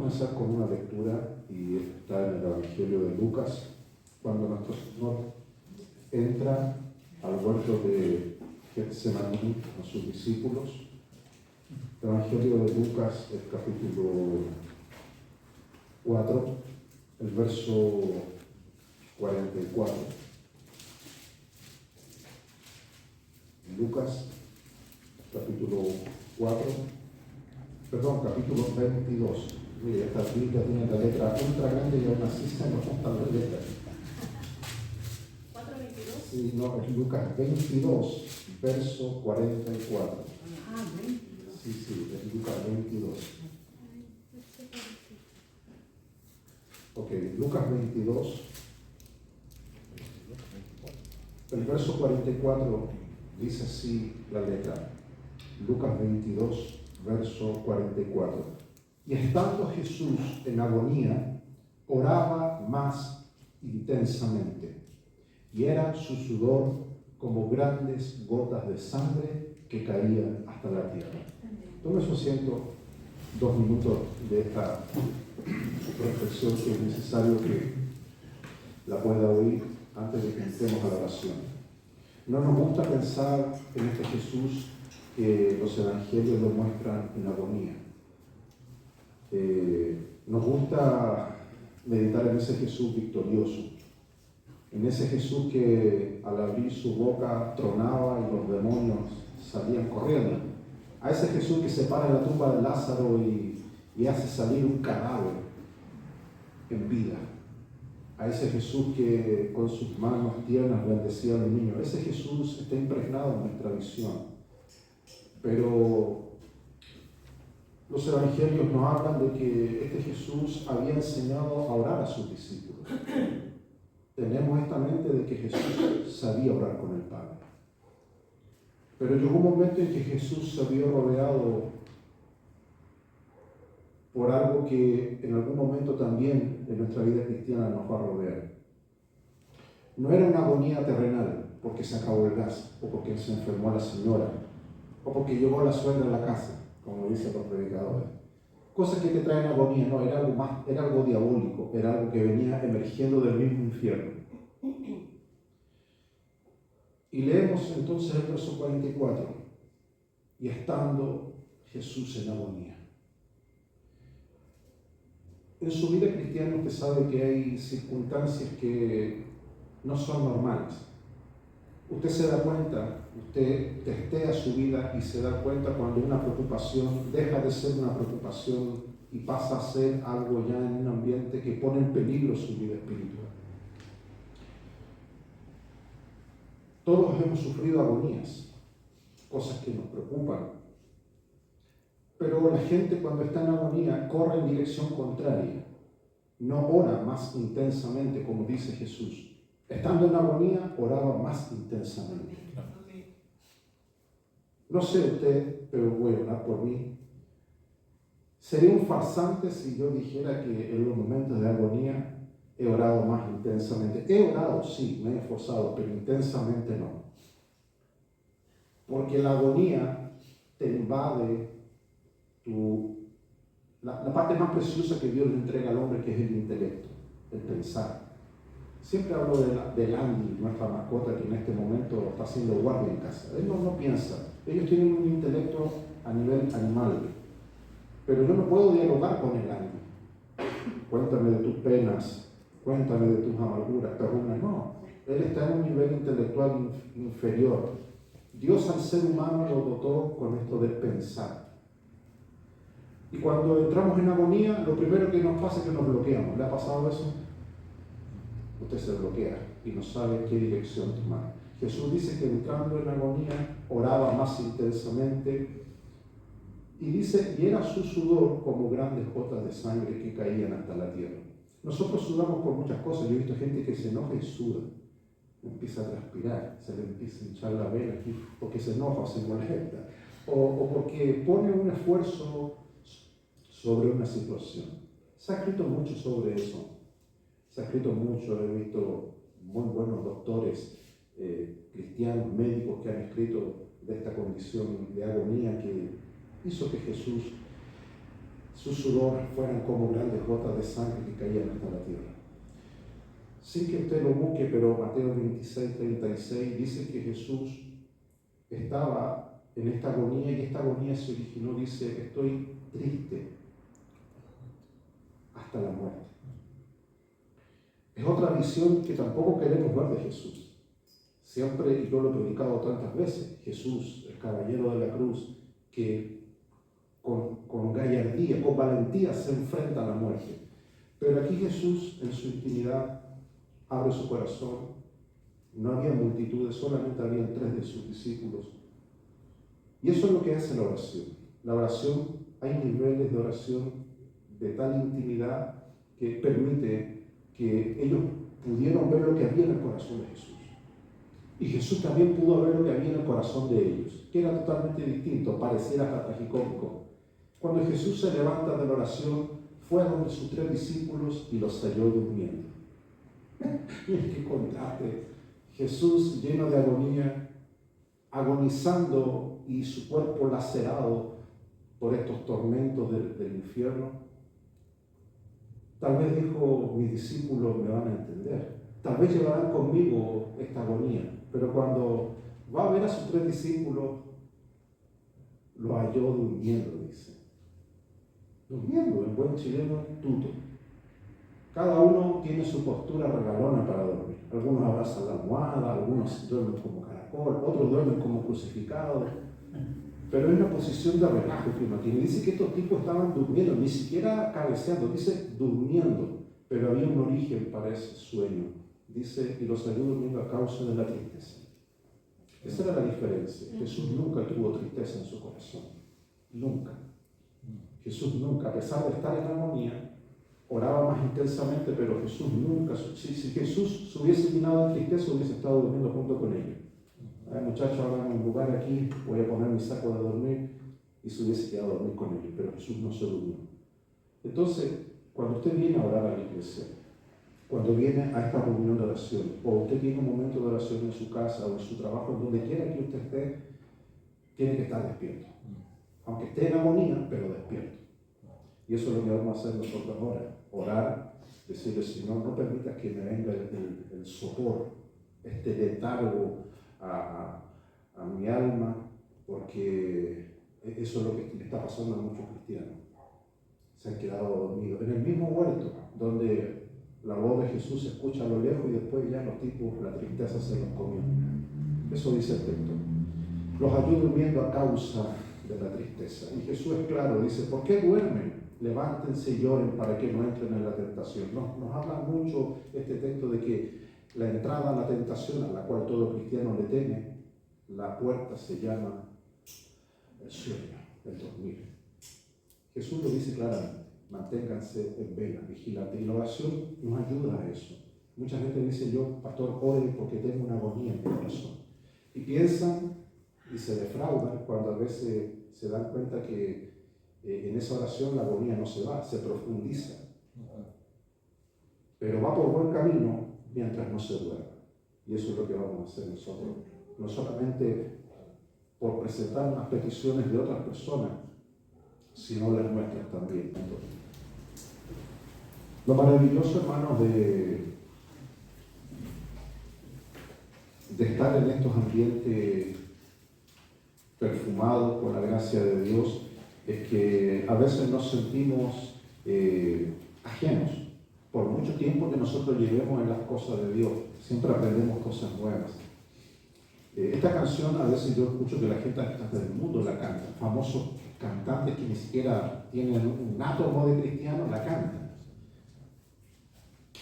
comenzar con una lectura y está en el Evangelio de Lucas, cuando nuestro Señor entra al huerto de Getsemaní con sus discípulos. El Evangelio de Lucas, el capítulo 4, el verso 44. Lucas, capítulo 22. Mire, esta Biblia tiene la letra ultra grande y aún así se nos juntan las letras. ¿4:22? Sí, no, es Lucas 22, verso 44. Ah, 22. Sí, es Lucas 22. Ok, Lucas 22, el verso 44 dice así la letra. Lucas 22, verso 44. Y estando Jesús en agonía, oraba más intensamente, y era su sudor como grandes gotas de sangre que caían hasta la tierra. Tome su asiento 2 minutos de esta reflexión que es necesario que la pueda oír antes de que entremos a la oración. No nos gusta pensar en este Jesús que los evangelios lo muestran en agonía. Nos gusta meditar en ese Jesús victorioso, en ese Jesús que al abrir su boca tronaba y los demonios salían corriendo, a ese Jesús que se para en la tumba de Lázaro y hace salir un cadáver en vida, a ese Jesús que con sus manos tiernas bendecía a los niños. Ese Jesús está impregnado en nuestra visión. Pero los evangelios nos hablan de que este Jesús había enseñado a orar a sus discípulos. Tenemos esta mente de que Jesús sabía orar con el Padre. Pero llegó un momento en que Jesús se vio rodeado por algo que en algún momento también en nuestra vida cristiana nos va a rodear. No era una agonía terrenal porque se acabó el gas, o porque se enfermó la señora, o porque llegó la suegra a la casa, como dicen los predicadores. Cosas que te traen agonía, no, era algo más, era algo diabólico, era algo que venía emergiendo del mismo infierno. Y leemos entonces el verso 44, y estando Jesús en agonía. En su vida cristiana usted sabe que hay circunstancias que no son normales. Usted se da cuenta, usted testea su vida y se da cuenta cuando una preocupación deja de ser una preocupación y pasa a ser algo ya en un ambiente que pone en peligro su vida espiritual. Todos hemos sufrido agonías, cosas que nos preocupan. Pero la gente cuando está en agonía corre en dirección contraria. No ora más intensamente como dice Jesús. Estando en agonía, oraba más intensamente. No sé usted, pero voy a orar por mí. Sería un farsante si yo dijera que en los momentos de agonía he orado más intensamente. He orado, sí, me he esforzado, pero intensamente no. Porque la agonía te invade la parte más preciosa que Dios le entrega al hombre, que es el intelecto, el pensar. Siempre hablo del Andy, nuestra mascota, que en este momento está haciendo guardia en casa. Él no piensa. Ellos tienen un intelecto a nivel animal. Pero yo no puedo dialogar con el Andy. Cuéntame de tus penas, cuéntame de tus amarguras, perrunas. No, él está en un nivel intelectual inferior. Dios al ser humano lo dotó con esto de pensar. Y cuando entramos en agonía, lo primero que nos pasa es que nos bloqueamos. ¿Le ha pasado eso? Usted se bloquea y no sabe qué dirección tomar. Jesús dice que entrando en agonía, oraba más intensamente. Y dice, y era su sudor como grandes gotas de sangre que caían hasta la tierra. Nosotros sudamos por muchas cosas. Yo he visto gente que se enoja y suda. Empieza a transpirar, se le empieza a hinchar la vena aquí, porque se enoja o se molesta. O porque pone un esfuerzo sobre una situación. Se ha escrito mucho sobre eso. Se ha escrito mucho, he visto muy buenos doctores cristianos, médicos que han escrito de esta condición de agonía que hizo que Jesús sus sudores fueran como grandes gotas de sangre que caían hasta la tierra. Sin que usted lo busque, pero Mateo 26, 36 dice que Jesús estaba en esta agonía y esta agonía se originó, dice, estoy triste hasta la muerte. Es otra visión que tampoco queremos ver de Jesús. Siempre, y yo lo he predicado tantas veces, Jesús, el caballero de la cruz, que con gallardía, con valentía se enfrenta a la muerte. Pero aquí Jesús, en su intimidad, abre su corazón. No había multitudes, solamente habían 3 de sus discípulos. Y eso es lo que hace la oración. La oración, hay niveles de oración de tal intimidad que permite que ellos pudieron ver lo que había en el corazón de Jesús. Y Jesús también pudo ver lo que había en el corazón de ellos, que era totalmente distinto, pareciera hasta tragicómico. Cuando Jesús se levanta de la oración, fue a donde sus 3 discípulos y los halló durmiendo. Miren qué contraste. Jesús lleno de agonía, agonizando y su cuerpo lacerado por estos tormentos del infierno. Tal vez dijo, mis discípulos me van a entender. Tal vez llevarán conmigo esta agonía. Pero cuando va a ver a sus 3 discípulos, lo halló durmiendo, dice. Durmiendo, en buen chileno, tuto. Cada uno tiene su postura regalona para dormir. Algunos abrazan la almohada, algunos duermen como caracol, otros duermen como crucificados. Pero es una posición de relajo que uno tiene. Dice que estos tipos estaban durmiendo, ni siquiera cabeceando, dice durmiendo. Pero había un origen para ese sueño. Dice, y los halló durmiendo a causa de la tristeza. Esa era la diferencia. Jesús nunca tuvo tristeza en su corazón. Nunca. Jesús nunca, a pesar de estar en agonía, oraba más intensamente, pero Jesús nunca, si Jesús se hubiese llenado de tristeza, hubiese estado durmiendo junto con ellos. Muchachos, hagan un lugar aquí, voy a poner mi saco de dormir, y se hubiese quedado a dormir con ellos, pero Jesús no se durmió. Entonces, cuando usted viene a orar a la iglesia, cuando viene a esta reunión de oración, o usted tiene un momento de oración en su casa o en su trabajo, en donde quiera que usted esté, tiene que estar despierto. Aunque esté en agonía, pero despierto. Y eso es lo que vamos a hacer nosotros ahora. Orar, decirle, Señor, no permitas que me venga el sopor, este letargo a mi alma, porque eso es lo que le está pasando a muchos cristianos. Se han quedado dormidos. En el mismo huerto, donde la voz de Jesús se escucha a lo lejos y después ya los tipos, la tristeza se los comió. Eso dice el texto. Los halló durmiendo a causa de la tristeza. Y Jesús es claro, dice, ¿por qué duermen? Levántense y lloren para que no entren en la tentación. Nos habla mucho este texto de que la entrada a la tentación, a la cual todo cristiano le teme, la puerta se llama el sueño, el dormir. Jesús lo dice claramente, manténganse en vela, vigilantes. Y la oración nos ayuda a eso. Mucha gente dice, yo, pastor, ore porque tengo una agonía en mi corazón. Y piensan y se defraudan cuando a veces se dan cuenta que en esa oración la agonía no se va, se profundiza. Pero va por buen camino mientras no se duerma. Y eso es lo que vamos a hacer nosotros. No solamente por presentar las peticiones de otras personas, sino las nuestras también. Lo maravilloso, hermanos, de estar en estos ambientes perfumados por la gracia de Dios es que a veces nos sentimos ajenos. Por mucho tiempo que nosotros llevemos en las cosas de Dios, siempre aprendemos cosas nuevas. Esta canción, a veces yo escucho que la gente hasta del mundo la canta. Famosos cantantes que ni siquiera tienen un átomo de cristiano la cantan.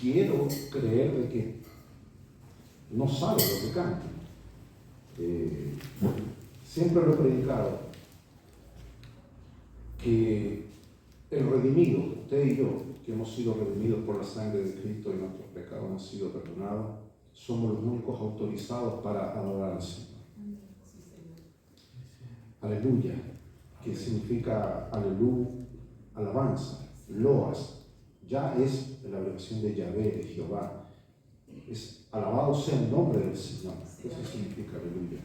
Quiero creer de que no saben lo que cantan. Siempre lo he predicado, que el redimido, usted y yo, que hemos sido redimidos por la sangre de Cristo y nuestros pecados han sido perdonados, somos los únicos autorizados para adorar al Señor. Aleluya, que significa aleluya, alabanza, loas, ya es la abreviación de Yahvé, de Jehová. Es alabado sea el nombre del Señor. Eso significa aleluya.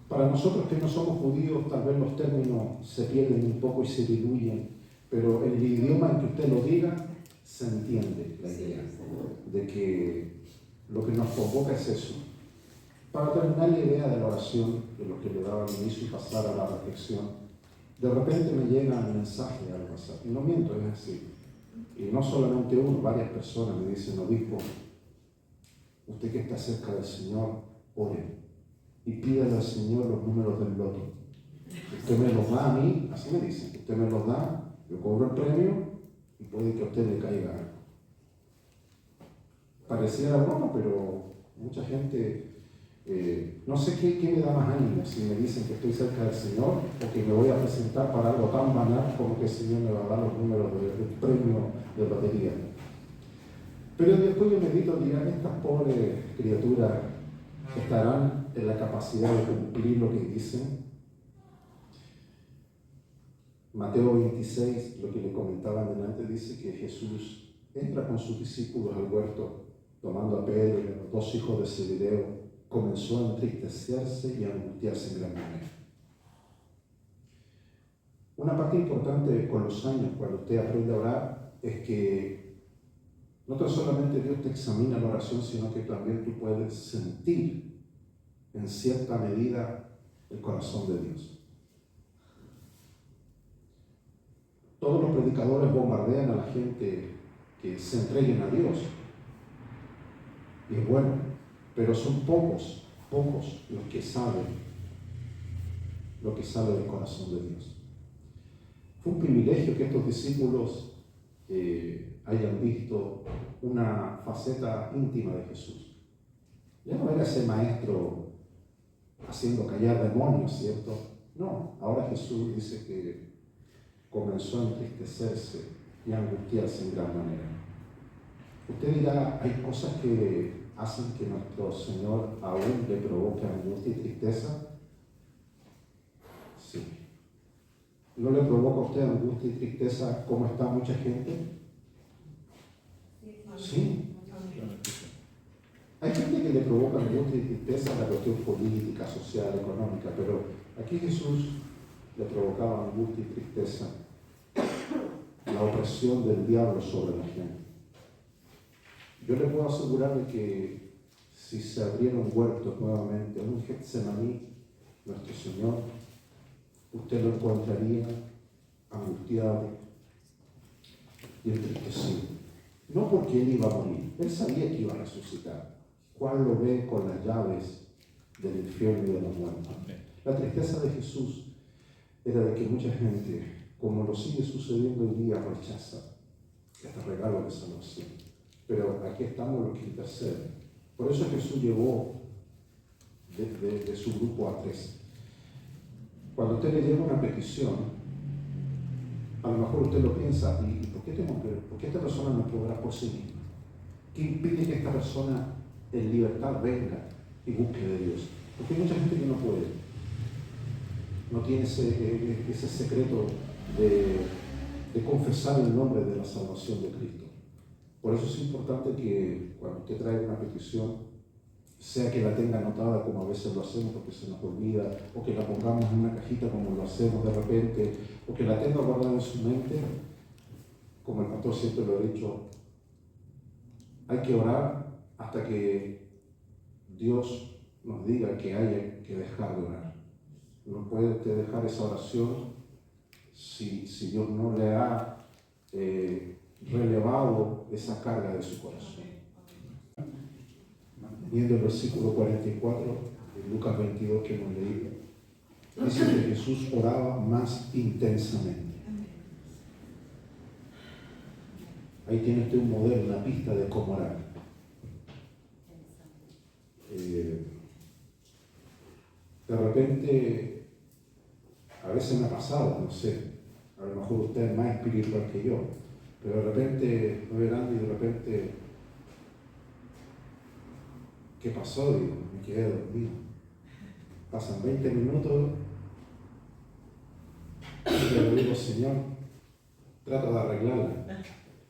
Para nosotros que no somos judíos, tal vez los términos se pierden un poco y se diluyen, pero en el idioma en que usted lo diga, se entiende la idea de que lo que nos convoca es eso. Para terminar la idea de la oración, de lo que le daba al inicio y pasar a la reflexión, de repente me llega un mensaje al WhatsApp, y no miento, es así. Y no solamente uno, varias personas me dicen: obispo, usted que está cerca del Señor, ore y pídale al Señor los números del loto. Usted me los da a mí, así me dicen, usted me los da, yo cobro el premio y puede que a usted le caiga algo. Pareciera broma, pero mucha gente, no sé qué me da más ánimo, si me dicen que estoy cerca del Señor o que me voy a presentar para algo tan banal como que el Señor me va a dar los números del premio de lotería. Pero después yo medito, dirán, estas pobres criaturas estarán en la capacidad de cumplir lo que dicen. Mateo 26, lo que le comentaban delante, dice que Jesús entra con sus discípulos al huerto, tomando a Pedro y a los dos hijos de Zebedeo, comenzó a entristecerse y a angustiarse en gran manera. Una parte importante con los años, cuando usted aprende a orar, es que no tan solamente Dios te examina la oración, sino que también tú puedes sentir en cierta medida el corazón de Dios. Todos los predicadores bombardean a la gente que se entreguen a Dios. Y es bueno, pero son pocos los que saben lo que sale del corazón de Dios. Fue un privilegio que estos discípulos hayan visto una faceta íntima de Jesús. Ya no era ese maestro haciendo callar demonios, ¿cierto? No, ahora Jesús dice que comenzó a entristecerse y a angustiarse en gran manera. Usted dirá, hay cosas que hacen que nuestro Señor aún le provoque angustia y tristeza. Sí. ¿No le provoca a usted angustia y tristeza como está mucha gente? Sí. Hay gente que le provoca angustia y tristeza a la cuestión política, social, económica, pero aquí Jesús le provocaba angustia y tristeza la opresión del diablo sobre la gente. Yo le puedo asegurar de que si se abrieron huertos nuevamente, un Getsemaní, nuestro Señor, usted lo encontraría angustiado y entristecido. No porque Él iba a morir, Él sabía que iba a resucitar. Juan lo ve con las llaves del infierno y de la muerte. La tristeza de Jesús era de que mucha gente, como lo sigue sucediendo hoy día, rechaza este regalo de salvación. Pero aquí estamos los que interceden. Por eso Jesús llevó de su grupo a 3. Cuando usted le lleva una petición, a lo mejor usted lo piensa, ¿y por qué esta persona no puede orar por sí misma? ¿Qué impide que esta persona en libertad venga y busque de Dios? Porque hay mucha gente que no puede. No tiene ese secreto de confesar el nombre de la salvación de Cristo. Por eso es importante que cuando usted trae una petición, sea que la tenga anotada como a veces lo hacemos porque se nos olvida, o que la pongamos en una cajita como lo hacemos de repente, o que la tenga guardada en su mente, como el pastor siempre lo ha dicho, hay que orar hasta que Dios nos diga que hay que dejar de orar. No puede usted dejar esa oración si Dios no le ha relevado esa carga de su corazón. Viendo el versículo 44 de Lucas 22 que hemos leído, dice que Jesús oraba más intensamente. Ahí tiene usted un modelo, una pista de cómo orar. De repente, a veces me ha pasado, no sé, a lo mejor usted es más espiritual que yo, pero de repente voy orando y de repente, ¿qué pasó? Digo, me quedé dormido. Pasan 20 minutos y le digo, Señor, trata de arreglarla.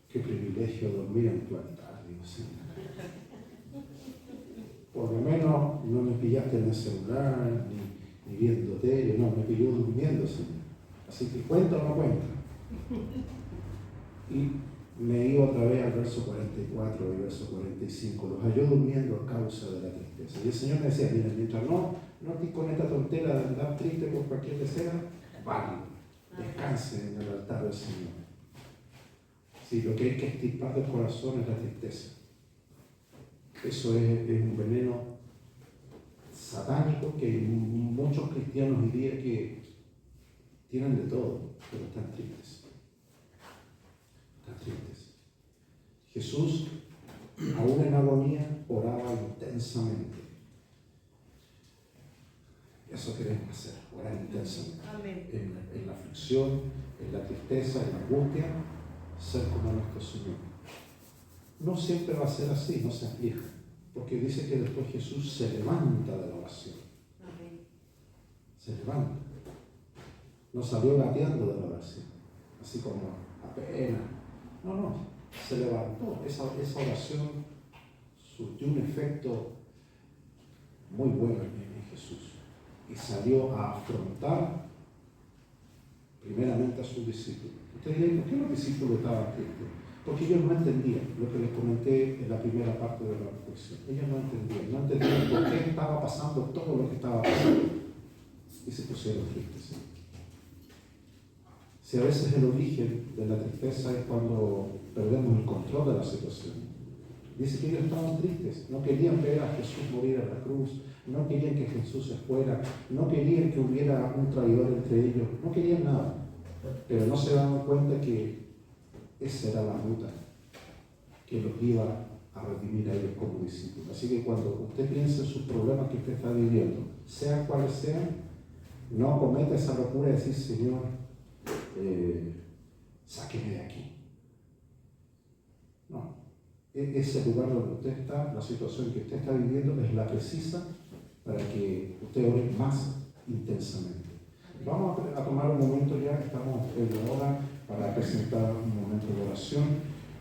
Qué privilegio dormir en tu altar, digo, Señor. Por lo menos no me pillaste en el celular, ni viendo tele, no, me pilló durmiendo, Señor. Así que cuenta o no cuenta. Y me iba otra vez al verso 44 y verso 45. Los halló durmiendo a causa de la tristeza. Y el Señor me decía, mira, mientras no estés con esta tontera de andar triste por cualquier deseo, vale, descanse en el altar del Señor. Sí, lo que hay que extirpar del corazón es la tristeza. Eso es un veneno satánico que muchos cristianos dirían que tienen de todo, pero están tristes. Están tristes. Jesús, aún en agonía, oraba intensamente. Eso queremos hacer, orar intensamente. En la aflicción, en la tristeza, en la angustia, ser como nuestro Señor. No siempre va a ser así, no se aflija, porque dice que después Jesús se levanta de la oración. Se levanta. No salió gateando de la oración, así como apenas. No, se levantó. Esa oración surtió un efecto muy bueno en Jesús y salió a afrontar primeramente a sus discípulos. Ustedes dirán, ¿por qué los discípulos estaban tristes? Porque ellos no entendían lo que les comenté en la primera parte de la reflexión. Ellos no entendían por qué estaba pasando todo lo que estaba pasando. Y se pusieron tristes. Si a veces el origen de la tristeza es cuando perdemos el control de la situación. Dice que ellos estaban tristes, no querían ver a Jesús morir en la cruz, no querían que Jesús se fuera, no querían que hubiera un traidor entre ellos, no querían nada. Pero no se daban cuenta que esa era la ruta que los iba a redimir a ellos como discípulos. Así que cuando usted piense en sus problemas que usted está viviendo, sean cuales sean, no cometa esa locura de decir, Señor, sáqueme de aquí. No. Ese lugar donde usted está, la situación que usted está viviendo es la precisa para que usted ore más intensamente. Vamos a tomar un momento ya, estamos en la hora para presentar un momento de oración,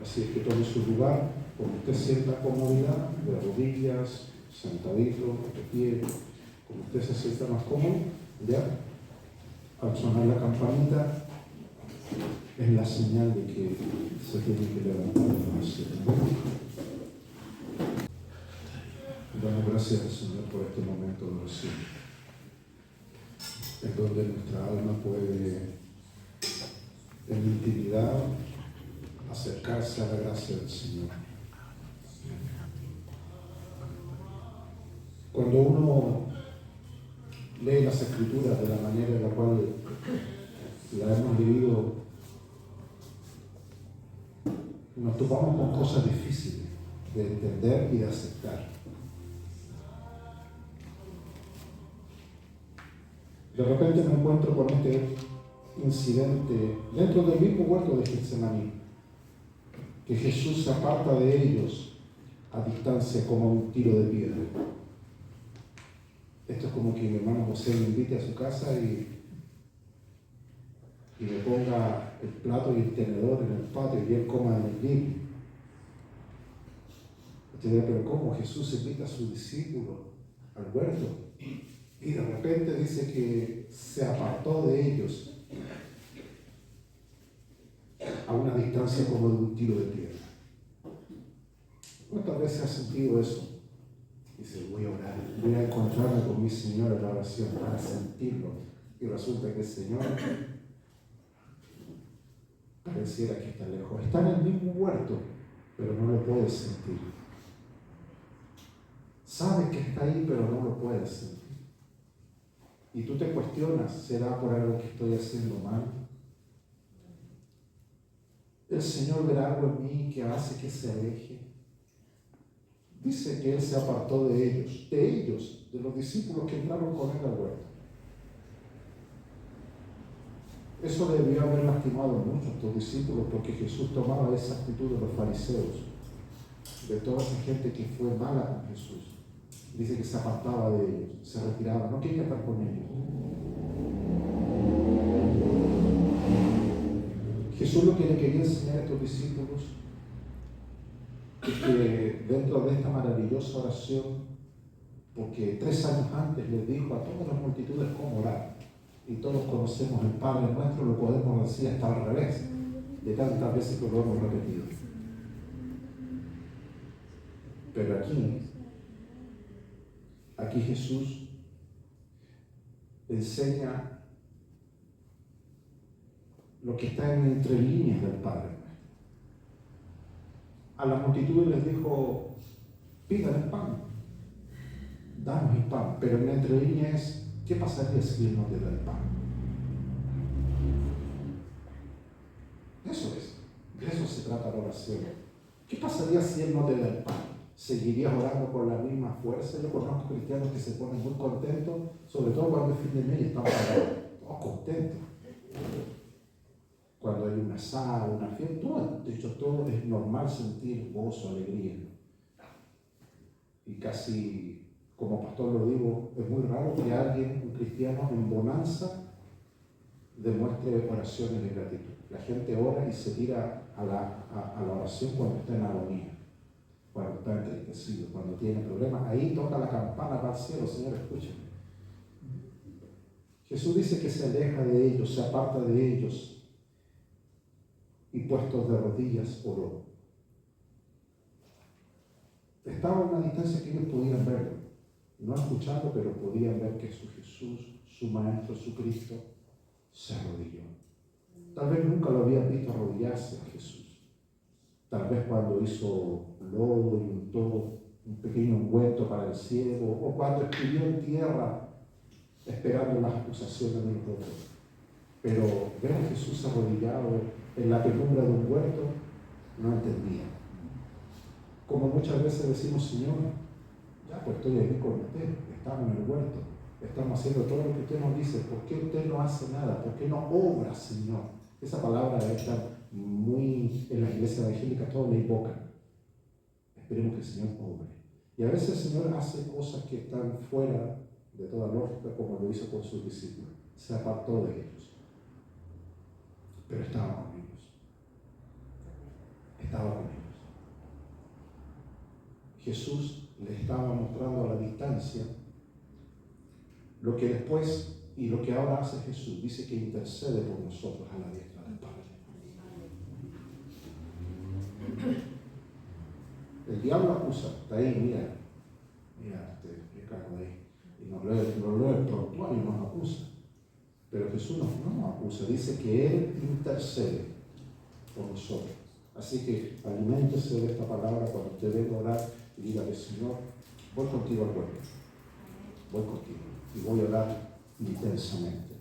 así es que tome su lugar, como usted sienta comodidad, de rodillas, sentadito, de pie, como usted se sienta más cómodo, ya, al sonar la campanita, es la señal de que se tiene que levantar la oración. Damos gracias al Señor por este momento de oración, en donde nuestra alma puede, en intimidad, acercarse a la gracia del Señor. Cuando uno lee las Escrituras de la manera en la cual la hemos leído, nos topamos con cosas difíciles de entender y de aceptar. De repente me encuentro con este incidente dentro del mismo huerto de Getsemaní, que Jesús se aparta de ellos a distancia como un tiro de piedra. Esto es como que mi hermano José me invite a su casa y me ponga el plato y el tenedor en el patio y él coma en el living. Usted dirá, pero ¿cómo Jesús invita a sus discípulos al huerto? Y de repente dice que se apartó de ellos a una distancia como de un tiro de piedra. ¿Cuántas veces has sentido eso? Dice, voy a orar, voy a encontrarme con mi Señor en la oración para sentirlo. Y resulta que el Señor pareciera que está lejos. Está en el mismo huerto, pero no lo puedes sentir. Sabes que está ahí, pero no lo puedes sentir. Y tú te cuestionas, ¿será por algo que estoy haciendo mal? ¿El Señor verá algo en mí que hace que se aleje? Dice que Él se apartó de ellos, de los discípulos que entraron con Él al huerto. Eso debió haber lastimado mucho a estos discípulos, porque Jesús tomaba esa actitud de los fariseos, de toda esa gente que fue mala con Jesús. Dice que se apartaba de ellos, se retiraba, no quería estar con ellos. Jesús lo que le quería enseñar a estos discípulos es que dentro de esta maravillosa oración, porque 3 años antes les dijo a todas las multitudes cómo orar, y todos conocemos el Padre Nuestro, lo podemos decir hasta al revés, de tantas veces que lo hemos repetido. Pero aquí Jesús enseña lo que está en entre líneas del Padre Nuestro. A la multitud les dijo, pidan el pan, danos el pan, pero en entre líneas es, ¿qué pasaría si Él no te da el pan? Eso es, de eso se trata la oración. ¿Qué pasaría si Él no te da el pan? ¿Seguirías orando con la misma fuerza? Yo conozco cristianos que se ponen muy contentos, sobre todo cuando es fin de mes y están parados, todos contentos. Cuando hay una asada, una fiesta, de hecho todo es normal sentir gozo, alegría. Y casi, como pastor lo digo, es muy raro que alguien, un cristiano en bonanza, demuestre oraciones de gratitud. La gente ora y se tira a la oración cuando está en agonía, cuando está entristecido, cuando tiene problemas. Ahí toca la campana para el cielo, Señor, escúchame. Jesús dice que se aleja de ellos, se aparta de ellos y puestos de rodillas oró. Estaba a una distancia que ellos podían verlo, no escuchando, pero podían ver que su Jesús, su Maestro, su Cristo, se arrodilló. Tal vez nunca lo habían visto arrodillarse a Jesús. Tal vez cuando hizo lodo y untó un pequeño ungüento para el ciego, o cuando escribió en tierra esperando las acusaciones de los otros. Pero ver a Jesús arrodillado en la penumbra de un huerto, no entendía. Como muchas veces decimos, Señor, ya pues estoy aquí con usted, estamos en el huerto, estamos haciendo todo lo que usted nos dice, ¿por qué usted no hace nada? ¿Por qué no obra, Señor? Esa palabra está muy en las iglesias evangélicas, todos la invocan. Esperemos que el Señor obre. Y a veces el Señor hace cosas que están fuera de toda lógica, como lo hizo con sus discípulos. Se apartó de ellos. Pero estaba con ellos. Estaba con ellos. Jesús le estaba mostrando a la distancia lo que después y lo que ahora hace Jesús. Dice que intercede por nosotros a la diestra del Padre. El diablo acusa, está ahí, mira este cargo de ahí. Y nos lee el prontuario y nos acusa. Pero Jesús no nos acusa, dice que Él intercede por nosotros. Así que aliméntese de esta palabra cuando usted venga a orar y dígale, Señor, voy contigo al huerto, voy contigo y voy a orar intensamente.